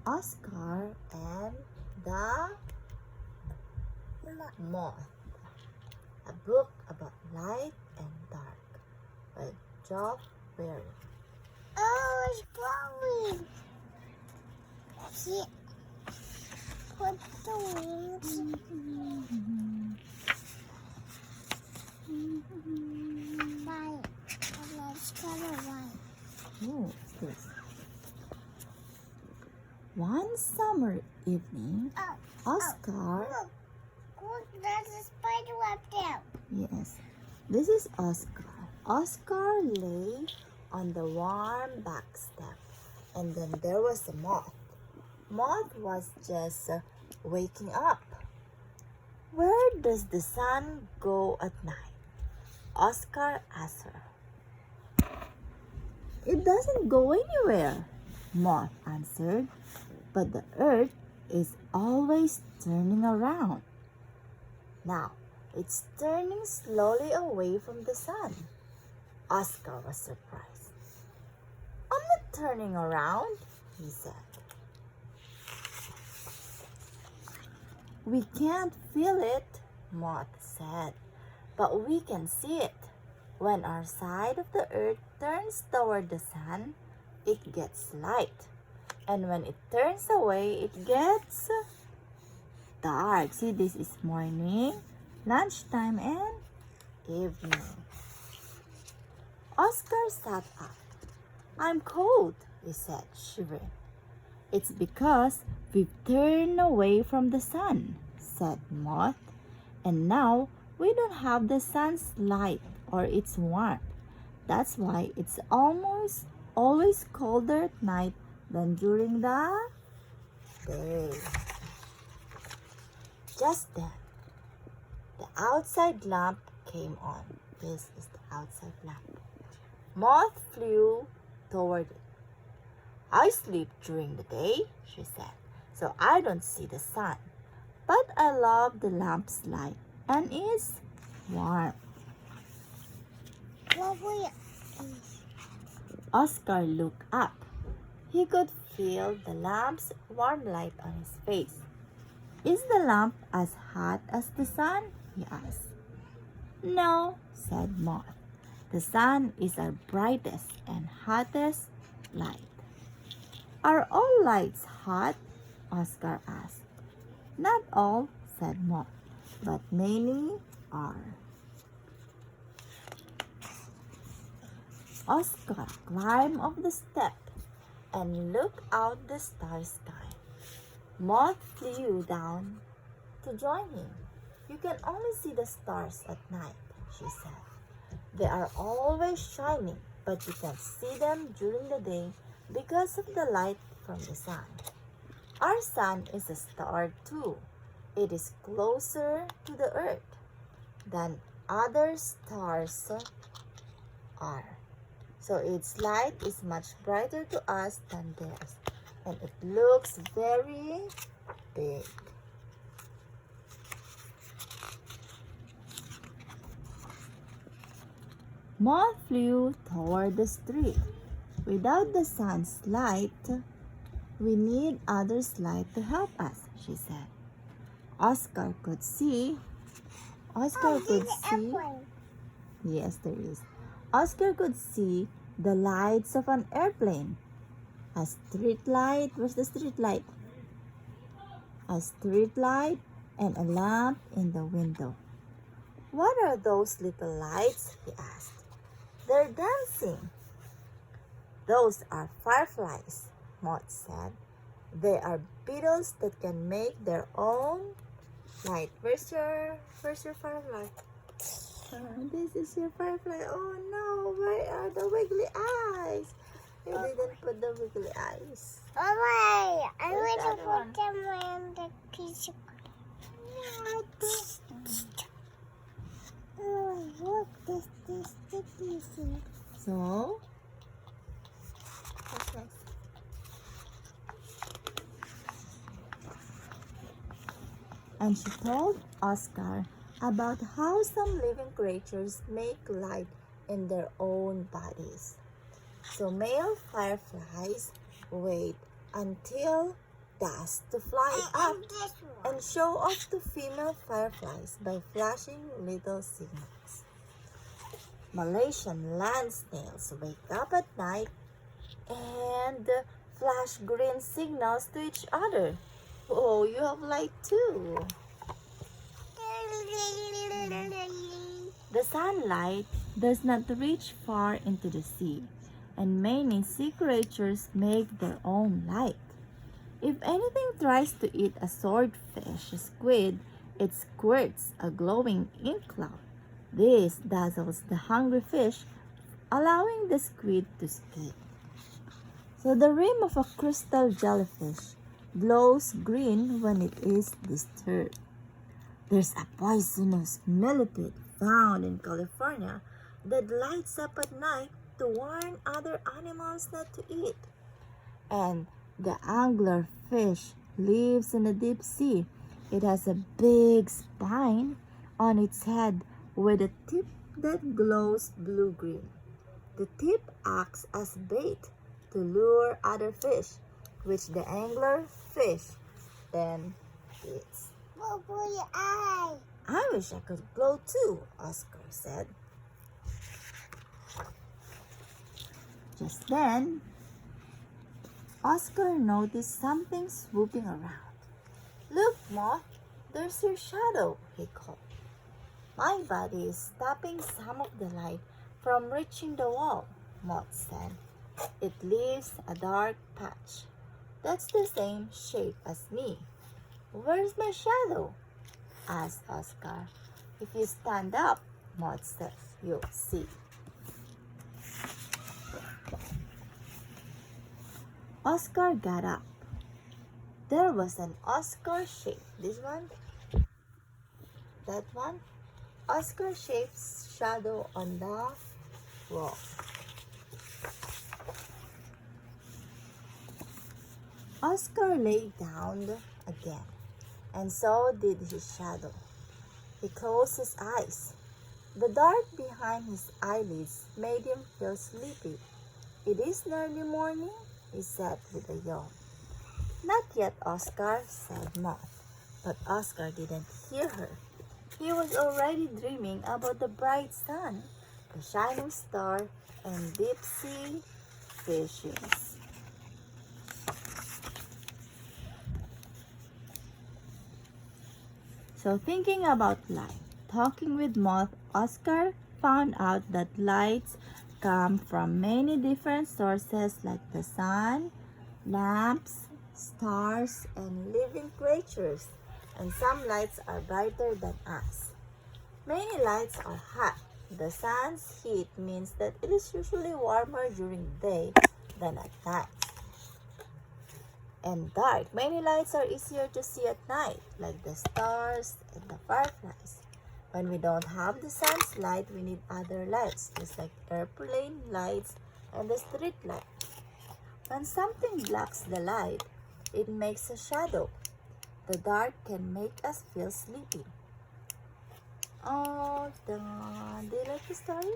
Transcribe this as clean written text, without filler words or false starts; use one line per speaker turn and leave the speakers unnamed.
Oscar and the Moth, a book about light and dark by Job Berry.
Oh, it's blowing. See, put the wings. White. And let's color white.
Oh, what's this? One summer evening, Oscar.
Look, there's a spider web there.
Yes, this is Oscar. Oscar lay on the warm back step, and then there was a moth. Moth was just waking up. Where does the sun go at night? Oscar asked her. It doesn't go anywhere, Moth answered, but the earth is always turning around. Now, it's turning slowly away from the sun. Oscar was surprised. I'm not turning around, he said. We can't feel it, Moth said, but we can see it. When our side of the earth turns toward the sun, it gets light. And when it turns away, it gets dark. See, this is morning, lunchtime, and evening. Oscar sat up. I'm cold, he said, shivering. It's because we've turned away from the sun, said Moth. And now we don't have the sun's light or its warmth. That's why it's almost always colder at night than during the day. Just then, the outside lamp came on. This is the outside lamp. Moth flew toward it. I sleep during the day, she said, so I don't see the sun. But I love the lamp's light and it's warm. Oscar looked up. He could feel the lamp's warm light on his face. Is the lamp as hot as the sun? He asked. No, said Moth. The sun is our brightest and hottest light. Are all lights hot? Oscar asked. Not all, said Moth, but many are. Oscar climbed up the step and looked out the starry sky. Moth flew down to join him. You can only see the stars at night, she said. They are always shining, but you can't see them during the day because of the light from the sun. Our sun is a star too. It is closer to the earth than other stars are. So its light is much brighter to us than theirs. And it looks very big. Moth flew toward the street. Without the sun's light, we need others' light to help us, she said. Oscar could see. Yes, there is. Oscar could see the lights of an airplane. A street light. Where's the street light? A street light and a lamp in the window. What are those little lights? He asked. They're dancing. Those are fireflies, Moth said. They are beetles that can make their own light. Where's your firefly? This is your firefly. Oh no, where are the wiggly eyes? You didn't put the wiggly eyes.
Alright, I want to put them in the piece of look, this sticky.
So, what's next? And she told Oscar about how some living creatures make light in their own bodies. So male fireflies wait until dust to fly up and show off to female fireflies by flashing little signals. Malaysian land snails wake up at night and flash green signals to each other. Oh, you have light too. The sunlight does not reach far into the sea, and many sea creatures make their own light. If anything tries to eat a swordfish squid, it squirts a glowing ink cloud. This dazzles the hungry fish, allowing the squid to escape. So the rim of a crystal jellyfish glows green when it is disturbed. There's a poisonous millipede found in California that lights up at night to warn other animals not to eat. And the anglerfish lives in the deep sea. It has a big spine on its head with a tip that glows blue-green. The tip acts as bait to lure other fish, which the anglerfish then eats.
Your eye.
I wish I could glow too, Oscar said. Just then, Oscar noticed something swooping around. Look, Moth, there's your shadow, he called. My body is stopping some of the light from reaching the wall, Moth said. It leaves a dark patch. That's the same shape as me. Where's my shadow? Asked Oscar. If you stand up, Moth said, you'll see. Oscar got up. There was an Oscar shape. This one? That one? Oscar-shaped shadow on the wall. Oscar lay down again, and so did his shadow. He closed his eyes. The dark behind his eyelids made him feel sleepy. It is nearly morning, he said with a yawn. Not yet, Oscar, said Moth, but Oscar didn't hear her. He was already dreaming about the bright sun, the shining star, and deep sea fishes. So thinking about light, talking with Moth, Oscar found out that lights come from many different sources like the sun, lamps, stars, and living creatures. And some lights are brighter than us. Many lights are hot. The sun's heat means that it is usually warmer during the day than at night. And dark. Many lights are easier to see at night, like the stars and the fireflies. When we don't have the sun's light, we need other lights, just like airplane lights and the street light. When something blocks the light, it makes a shadow. The dark can make us feel sleepy. Oh, do you like the story?